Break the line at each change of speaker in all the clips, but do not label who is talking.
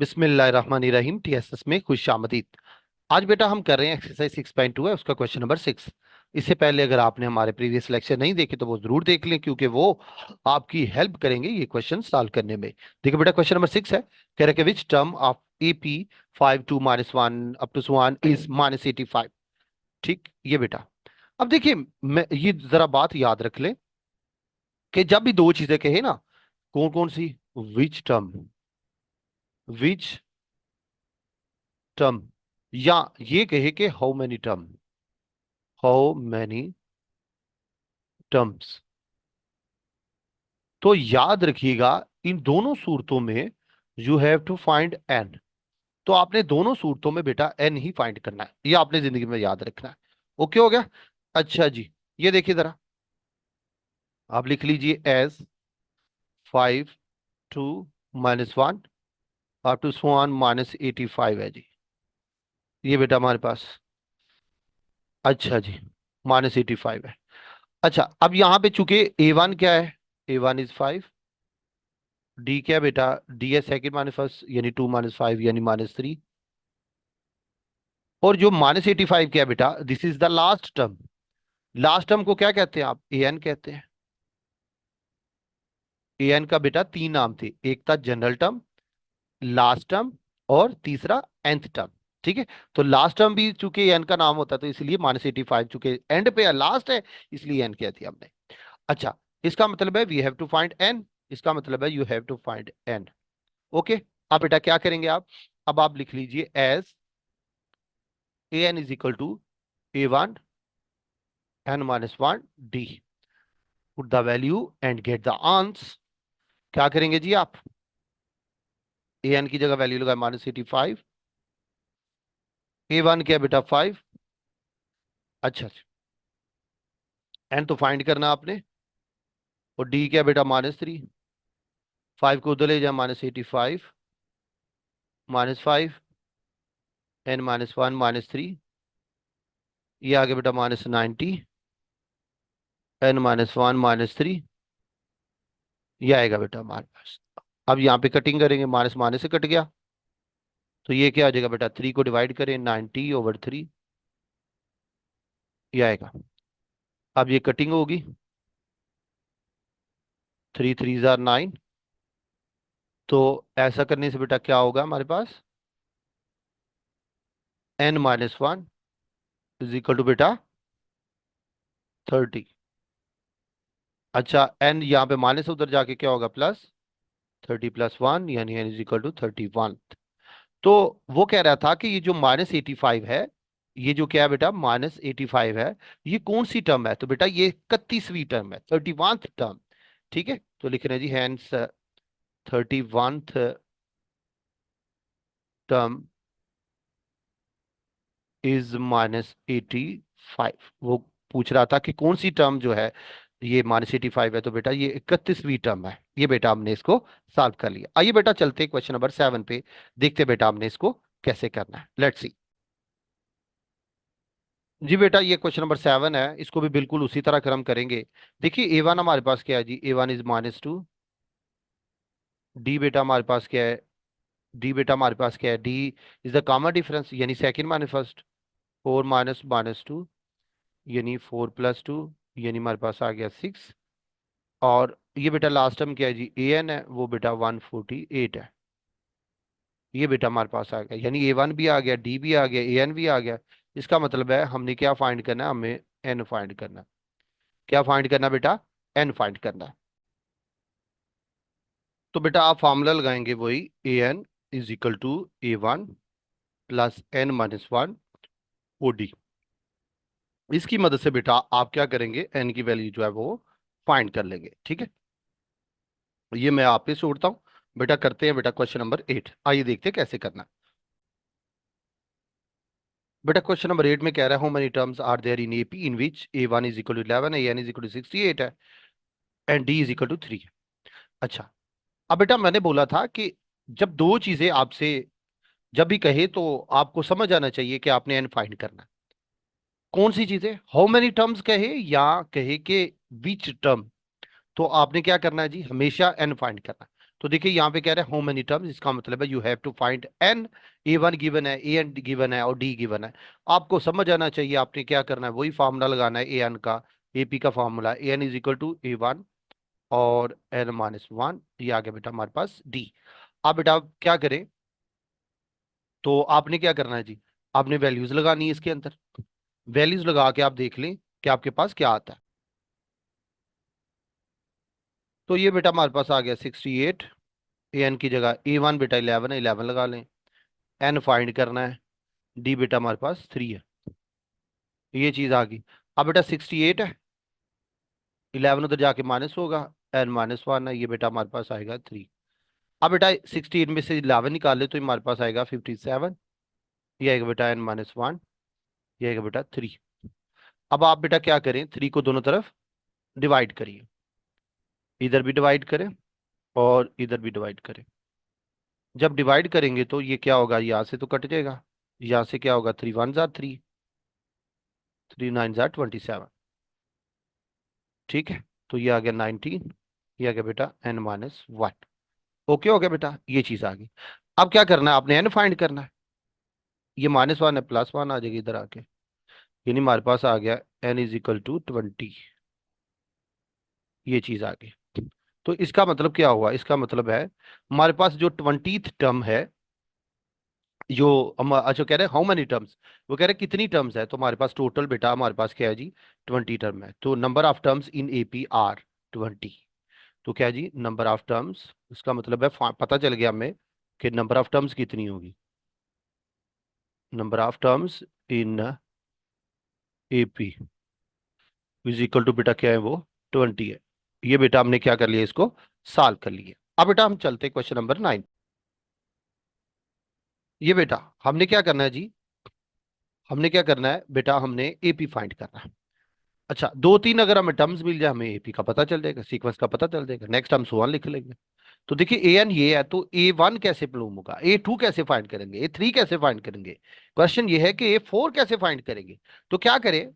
बिस्मिल्लाहिर्रहमानिर्रहीम। टीएसएस में खुश आमदीद। आज बेटा हम कर रहे हैं एक्सरसाइज 6.2 है, उसका क्वेश्चन नंबर 6। इससे पहले अगर आपने हमारे प्रीवियस लेक्चर नहीं देखे तो वो जरूर देख लें, क्योंकि वो आपकी हेल्प करेंगे ये क्वेश्चन सॉल्व करने में। देखिए बेटा, क्वेश्चन नंबर 6 है, कह रहा है कि which term of AP 5 2 -1 up to 1 is -85। ठीक, ये बेटा। अब देखिए, मैं ये जरा बात याद रख ले कि जब भी दो चीजें कहे ना, कौन कौन सी, विच टर्म, विच टर्म, या ये कहे कि how many term, how many terms, तो याद रखिएगा इन दोनों सूरतों में you have to find N. तो आपने दोनों सूरतों में बेटा एन ही फाइंड करना है, ये आपने जिंदगी में याद रखना है। ओके हो गया? अच्छा जी, ये देखिए जरा, आप लिख लीजिए एज 5 2 -1 अप टू 1 -85 है जी, ये बेटा हमारे पास। अच्छा जी, -85 है। अच्छा, अब यहां पे चूंकि A1 क्या है, A1 इज 5, डी क्या बेटा, डी है सेकंड माइनस फर्स्ट, यानी 2 -5 यानी -3। और जो -85 क्या है बेटा, this is the last term. Last term को क्या कहते हैं आप, ए एन कहते हैं। ए एन का बेटा तीन नाम थे, एक था जनरल टर्म, लास्ट टर्म, और तीसरा nth टर्म। ठीक है, तो लास्ट टर्म भी चूंकि एन का नाम होता है, तो इसलिए -85 चूंकि एंड पे लास्ट है, इसलिए एन कह दिया हमने। अच्छा, इसका मतलब है we have to find N, इसका मतलब है you have to find N. Okay, अब बेटा क्या करेंगे आप, अब आप लिख लीजिए as A N is equal to A1 n-1 D, put the value and get the answer. क्या करेंगे जी आप, ए एन की जगह वैल्यू लगाए -85, A1 क्या बेटा 5। अच्छा, एन तो फाइंड करना आपने, और डी क्या बेटा -3। 5 को उधर ले जाए, -85 -5, n-1 -3, ये आ गया बेटा -90, n-1 -3, ये आएगा बेटा हमारे पास। अब यहाँ पे कटिंग करेंगे, माइनस माइनस से कट गया, तो ये क्या आ जाएगा बेटा, 3 को डिवाइड करें 90/3, ये आएगा। अब ये कटिंग होगी, 3 3 9, तो ऐसा करने से बेटा क्या होगा हमारे पास, n-1 इज इक्वल टू बेटा 30। अच्छा, एन यहाँ पे माइनस उधर जाके क्या होगा, प्लस 30 + 1, यानी एन इज इक्वल टू 31। तो वो कह रहा था कि ये जो -85 है, ये जो क्या है बेटा -85 है, ये कौन सी टर्म है, तो बेटा ये 31वीं टर्म है, 31th टर्म। ठीक है, तो लिख रहे हैं जी हैंस 31th टर्म इज -85। वो पूछ रहा था कि कौन सी टर्म जो है ये -85 है, तो बेटा ये 31वीं टर्म है। ये बेटा हमने इसको सॉल्व कर लिया। आइए बेटा चलते हैं क्वेश्चन नंबर 7 पे, देखते हैं बेटा हमने इसको कैसे करना है। Let's see. जी बेटा, ये क्वेश्चन नंबर 7 है, इसको भी बिल्कुल उसी तरह क्रम करेंगे। देखिए A1 हमारे पास क्या है जी, A1 इज -2। डी बेटा हमारे पास क्या है, डी बेटा हमारे पास क्या है, D is the common difference, यानी सेकंड माइनस फर्स्ट, 4 - -2 यानी 4 + 2, यानी हमारे पास आ गया 6। और ये बेटा लास्ट टर्म क्या है जी, ए एन है, वो बेटा 148 है। ये बेटा हमारे पास आ गया, यानी A1 भी आ गया, डी भी आ गया, ए एन भी आ गया। इसका मतलब है हमने क्या फाइंड करना है, हमें एन फाइंड करना है। क्या फाइंड करना बेटा, एन फाइंड करना है। तो बेटा आप फार्मूला लगाएंगे वही, A n is equal to A1 + n-1 ओ डी। इसकी मदद से बेटा आप क्या करेंगे, एन की वैल्यू जो है वो फाइंड कर लेंगे। ठीक है, ये मैं आप पे छोड़ता हूँ। बेटा करते हैं बेटा क्वेश्चन नंबर 8, आइए देखते हैं कैसे करना है। बेटा क्वेश्चन नंबर 8 में कह रहा है how many terms are there in AP in which A1 is equal to 11 है, एन इज इक्वल टू 68 है, and D is equal to 3 है। अच्छा, अब बेटा मैंने बोला था कि जब दो चीजें आपसे जब भी कहे तो आपको समझ आना चाहिए कि आपने एन फाइंड करना है। कौन सी चीजें, हाउ मेनी टर्म्स कहे या कहे कि विच टर्म, तो आपने क्या करना है जी, हमेशा एन फाइंड करना है। तो देखिए यहाँ पे कह रहे हैं हाउ मेनी टर्म्स, इसका मतलब है you have to find N. A one given है, ए एन गिवन है और डी गिवन है। आपको समझ आना चाहिए आपने क्या करना है, वही फार्मूला लगाना है ए एन का। एपी का formula A N is equal to ए1 और n-1। ये आ गया बेटा हमारे पास डी। अब बेटा आप क्या करें, तो आपने क्या करना है जी, आपने वैल्यूज लगानी है इसके अंदर। वैल्यूज लगा के आप देख लें कि आपके पास क्या आता है। तो ये बेटा हमारे पास आ गया 68। ए एन की जगह ए1 बेटा 11 है, 11 लगा लें। एन फाइंड करना है, डी बेटा हमारे पास 3 है। ये चीज आ गई। अब बेटा 68 है, 11 उधर जाके माइनस होगा, n-1 है, ये बेटा हमारे पास आएगा 3। अब बेटा 68 में से 11 निकाले तो ये हमारे पास आएगा 57। ये आएगा बेटा n-1, ये आएगा बेटा 3। अब आप बेटा क्या करें, 3 को दोनों तरफ डिवाइड करिए, इधर भी डिवाइड करें और इधर भी डिवाइड करें। जब डिवाइड करेंगे तो ये क्या होगा, यहाँ से तो कट जाएगा, यहाँ से क्या होगा, 3 1 जार 3, 3 9 जार 27। ठीक है, तो ये आ गया 19, ये आ गया बेटा n-1। ओके हो गया बेटा, ये चीज आ गई। अब क्या करना है, आपने एन फाइंड करना है। ये -1 है, +1 आ जाएगी इधर आके, यानी हमारे पास आ गया n इज इक्वल टू 20। ये चीज आ गई। तो इसका मतलब क्या हुआ, इसका मतलब है हमारे पास जो 20th टर्म है, जो अच्छा कह रहे हैं हाउ मेनी टर्म्स, वो कह रहे हैं कितनी टर्म्स है, तो हमारे पास टोटल बेटा हमारे पास क्या है जी, 20 टर्म है। तो number of terms in AP are 20। तो क्या है जी, नंबर ऑफ टर्म्स, इसका मतलब है पता चल गया हमें कि नंबर ऑफ टर्म्स कितनी होगी। Number of terms in AP is equal to बेटा क्या है वो, 20 है। ये बेटा हमने क्या कर लिया, इसको सॉल्व कर लिया। अब बेटा हम चलते हैं क्वेश्चन नंबर 9। ये बेटा हमने क्या करना है जी, हमने क्या करना है बेटा, हमने एपी फाइंड करना है। अच्छा, दो तीन अगर हमें टर्म्स मिल जाए, हमें एपी का पता चल जाएगा, सीक्वेंस का पता चल जाएगा, नेक्स्ट हम सोवन लिख लेंगे। तो देखिए ए एन ये है, तो ए1 कैसे प्लूम होगा, ए2 कैसे फाइंड करेंगे, ए3 कैसे फाइंड करेंगे। क्वेश्चन ये है कि ए4 कैसे फाइंड करेंगे। तो क्या करें,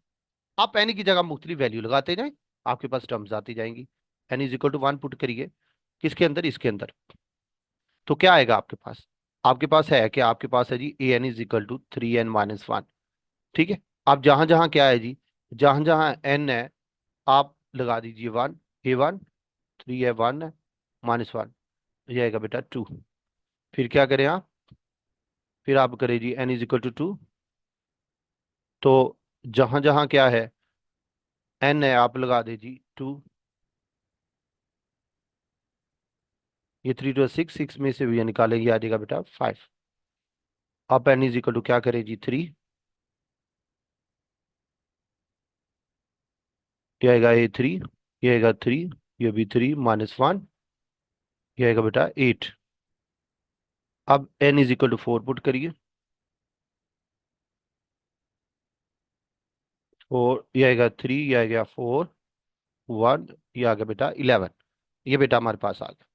आप एन की जगह मुख्तलिफ वैल्यू लगाते जाएं, आपके पास टर्म्स आती जाएंगी। N is equal to 1 put करिए, किसके अंदर, इसके अंदर। तो क्या आएगा आपके पास, आपके पास है कि आपके पास है जी A N is equal to 3n-1। ठीक है, आप जहां जहां क्या है जी, जहां जहां एन है आप लगा दीजिए 1। ए1 3 है, 1 है, -1, ये आएगा बेटा 2। फिर क्या करें आप, फिर आप करें G N is equal to 2। तो जहां जहां क्या है एन है आप लगा दीजिए 2। ये 3 2 6, 6 में से भी ये निकालेंगे, आ जाएगा बेटा 5। आप एन इज इक्वल टू क्या करें जी 3, ये आएगा ए3, ये आएगा 3, ये भी 3 -1, ये आएगा बेटा 8। अब N is equal to 4 put करिए, 4, ये आएगा 3, ये आएगा 4 1, ये आ गया बेटा 11। ये बेटा हमारे पास आ गया।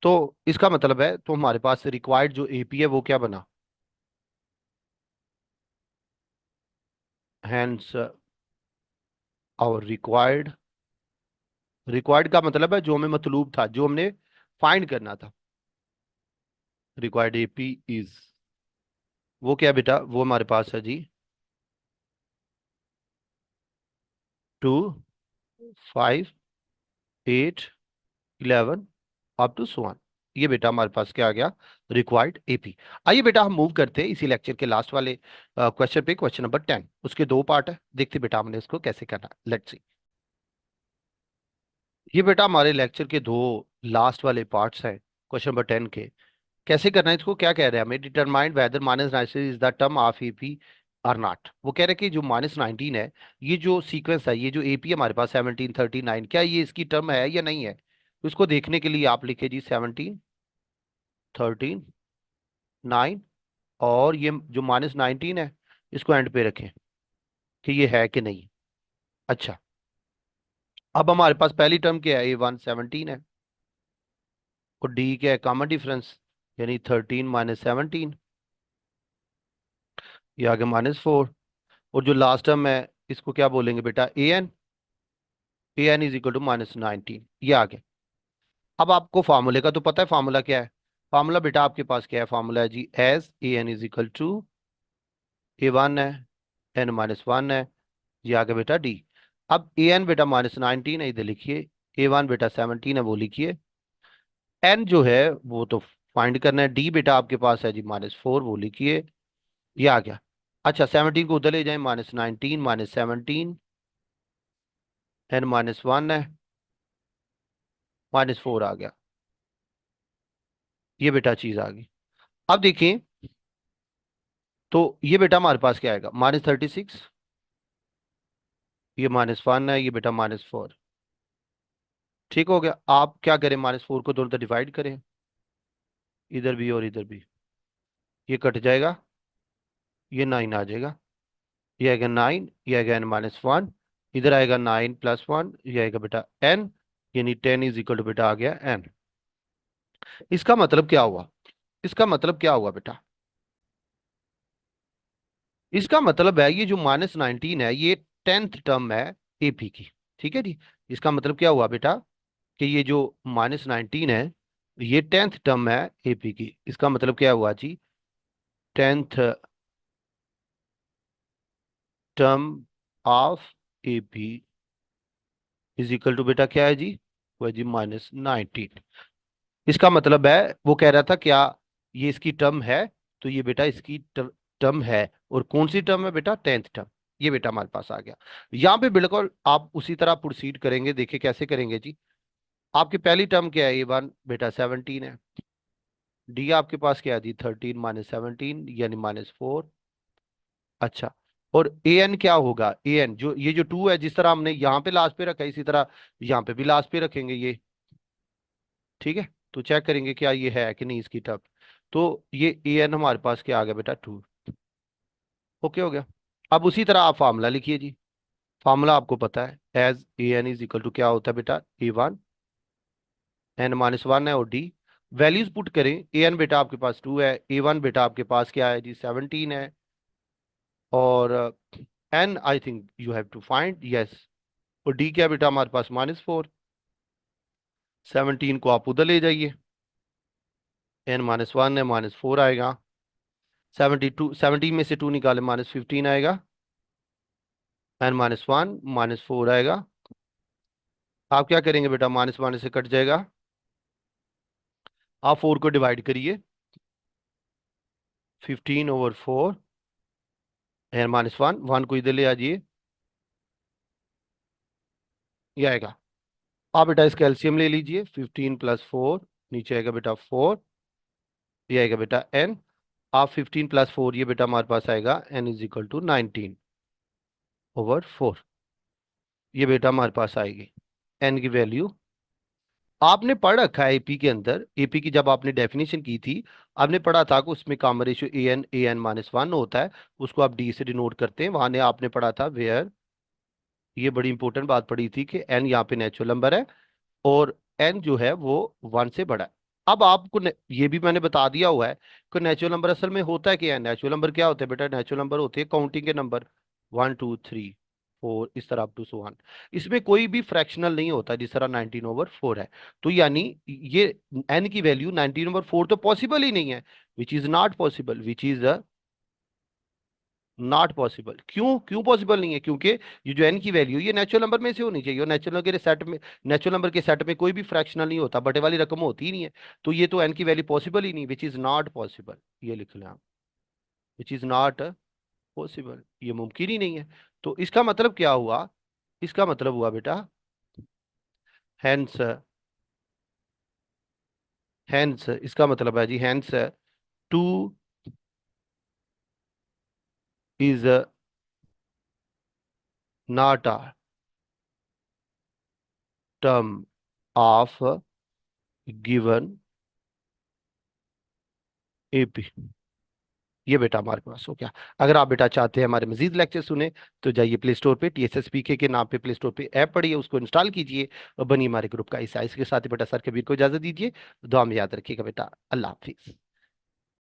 तो इसका मतलब है, तो हमारे पास रिक्वायर्ड जो एपी है वो क्या बना, हैंस और रिक्वायर्ड। रिक्वायर्ड का मतलब है जो हमें मतलूब था, जो हमने फाइंड करना था। रिक्वायर्ड एपी इज, वो क्या बेटा, वो हमारे पास है जी 2 5 8 11 अप टू 1। ये बेटा हमारे पास क्या आ गया, रिक्वायर्ड एपी। आइए बेटा हम मूव करते हैं इसी लेक्चर के लास्ट वाले क्वेश्चन पे, क्वेश्चन नंबर 10। उसके दो पार्ट है, देखते बेटा हमने इसको कैसे करना है, लेट्स सी। ये बेटा हमारे लेक्चर के दो लास्ट वाले पार्ट्स हैं क्वेश्चन नंबर 10 के। कैसे करना है इसको, क्या कह रहे हैं हमें, determine whether -19 is the term of AP और नॉट। वो कह रहे हैं कि जो -19 है, ये जो सीक्वेंस है, ये जो एपी हमारे पास 17 39, क्या ये इसकी टर्म है या नहीं है। तो इसको देखने के लिए आप लिखे जी 17 13 9, और ये जो -19 है इसको एंड पे रखें कि ये है कि नहीं। अच्छा, अब हमारे पास पहली टर्म क्या है, ए1 17 है, और डी क्या है, कॉमन डिफरेंस, यानी 13 - 17, ये आगे -4। और जो लास्ट टर्म है इसको क्या बोलेंगे बेटा, A N, A N is equal to -19, ये आ गया। अब आपको फार्मूले का तो पता है, फार्मूला क्या है? फार्मूला बेटा आपके पास क्या है? फार्मूला है जी as A N is equal to A one है, एन माइनस वन है, ये आ गया बेटा डी। अब ए एन बेटा -19 है, इधर लिखिए। ए वन बेटा 17 है, वो लिखिए। एन जो है वो तो फाइंड करना है। डी बेटा आपके पास है जी -4, वो लिखिए। ये आ गया। अच्छा, 17 को उधर ले जाए, -19 -17, एन -1 है, -4 आ गया। ये बेटा चीज आ गई। अब देखिए, तो ये बेटा हमारे पास क्या आएगा? -36, ये -1 है, ये बेटा -4। ठीक हो गया। आप क्या करें, -4 को दोनों तरफ डिवाइड करें, इधर भी और इधर भी। ये कट जाएगा, ये 9 आ जाएगा। ये आएगा 9, ये आएगा n-1, इधर आएगा 9 + 1, ये आएगा बेटा n, यानी 10 इज इक्वल टू बेटा आ गया n। इसका मतलब क्या हुआ? इसका मतलब क्या हुआ बेटा? इसका मतलब है, ये जो -19 है, ये 10th टर्म है एपी की। ठीक है जी। इसका मतलब क्या हुआ बेटा? कि ये जो -19 है, ये 10th टर्म है एपी की। इसका मतलब क्या हुआ जी? 10th term of AP is equal to बेटा क्या है जी? वो है जी -19। इसका मतलब है, वो कह रहा था क्या ये इसकी टर्म है? तो ये बेटा इसकी टर्म है। और कौन सी टर्म है बेटा? 10th term. ये बेटा हमारे पास आ गया। यहाँ पे बिल्कुल आप उसी तरह प्रोसीड करेंगे। देखिए कैसे करेंगे जी। आपकी पहली टर्म क्या है? A1 बेटा 17 है। डी आपके पास क्या है जी? 13 -17 यानी -4। अच्छा, और ए एन क्या होगा? ए एन जो ये जो 2 है, जिस तरह हमने यहाँ पे लास्ट पे रखा है, इसी तरह यहाँ पे भी लास्ट पे रखेंगे ये। ठीक है। तो चेक करेंगे क्या ये है कि नहीं इसकी टर्म। तो ये ए एन हमारे पास क्या आ गया बेटा? 2। ओके हो गया। अब उसी तरह आप फार्मूला लिखिए जी। फार्मूला आपको पता है, as A N is equal to क्या होता है बेटा? A1, n-1 है, और डी वैल्यूज पुट करें। ए एन बेटा आपके पास 2 है, A1 बेटा आपके पास क्या है जी? 17 है, और n I think you have to find, yes. और डी क्या बेटा हमारे पास? -4। 17 को आप उधर ले जाइए, n-1 है, -4 आएगा। 17 में से 2 निकाले, -15 आएगा। n-1 -4 आएगा। आप क्या करेंगे बेटा? -1 से कट जाएगा। आप 4 को डिवाइड करिए, 15/4, n-1, 1 को इधर ले आ जाइए, ये आएगा। आप बेटा इसका एलसीएम ले लीजिए, 15 + 4, नीचे आएगा बेटा 4, ये आएगा बेटा n। आप 15 + 4, ये बेटा हमारे पास आएगा n इज इक्वल टू 19/4। ये बेटा हमारे पास आएगी n की वैल्यू। आपने पढ़ रखा है एपी के अंदर, एपी की जब आपने डेफिनेशन की थी, आपने पढ़ा था कि उसमें कॉमन रेशियो an होता है। उसको आप डी से डिनोट करते हैं। वहां ने आपने पढ़ा था वेयर, ये बड़ी इंपॉर्टेंट बात पढ़ी थी कि n यहाँ पे नेचुरल नंबर है, और n जो है वो 1 से बड़ा है। अब आपको ये भी मैंने बता दिया हुआ है कि नेचुरल नंबर असल में होता है क्या है? नेचुरल नंबर क्या होते हैं बेटा? नेचुरल नंबर होते हैं काउंटिंग के नंबर, 1 2 3 4, इस तरह अप टू सो वन। इसमें कोई भी फ्रैक्शनल नहीं होता, जिस तरह 19/4 है। तो यानी ये n की वैल्यू 19/4 तो पॉसिबल ही नहीं है, which is not possible, which is not possible. क्यों क्यों पॉसिबल नहीं है? क्योंकि ये जो n की वैल्यू, ये नेचुरल नंबर में से होनी चाहिए, और नेचुरल नंबर के सेट में, नेचुरल नंबर के सेट में कोई भी फ्रैक्शनल नहीं होता, बटे वाली रकम होती ही नहीं है। तो ये तो n की वैल्यू पॉसिबल ही नहीं, विच इज नॉट पॉसिबल। ये लिख लें आप, विच इज नॉट पॉसिबल, ये मुमकिन ही नहीं है। तो इसका मतलब क्या हुआ? इसका मतलब हुआ बेटा, हैंस, हैंस इसका मतलब है जी, hence 2 is not a term of given AP. ये बेटा हमारे पास हो गया। अगर आप बेटा चाहते हैं हमारे मजीद लेक्चर सुने, तो जाइए प्ले स्टोर पे, TSSPK के नाम पे प्ले स्टोर पे ऐप पड़ी है, उसको इंस्टॉल कीजिए और बनिए हमारे ग्रुप का हिस्सा। इसके साथ ही बेटा सर कबीर को इजाजत दीजिए। दुआ में याद रखिएगा बेटा। अल्लाह हाफिज।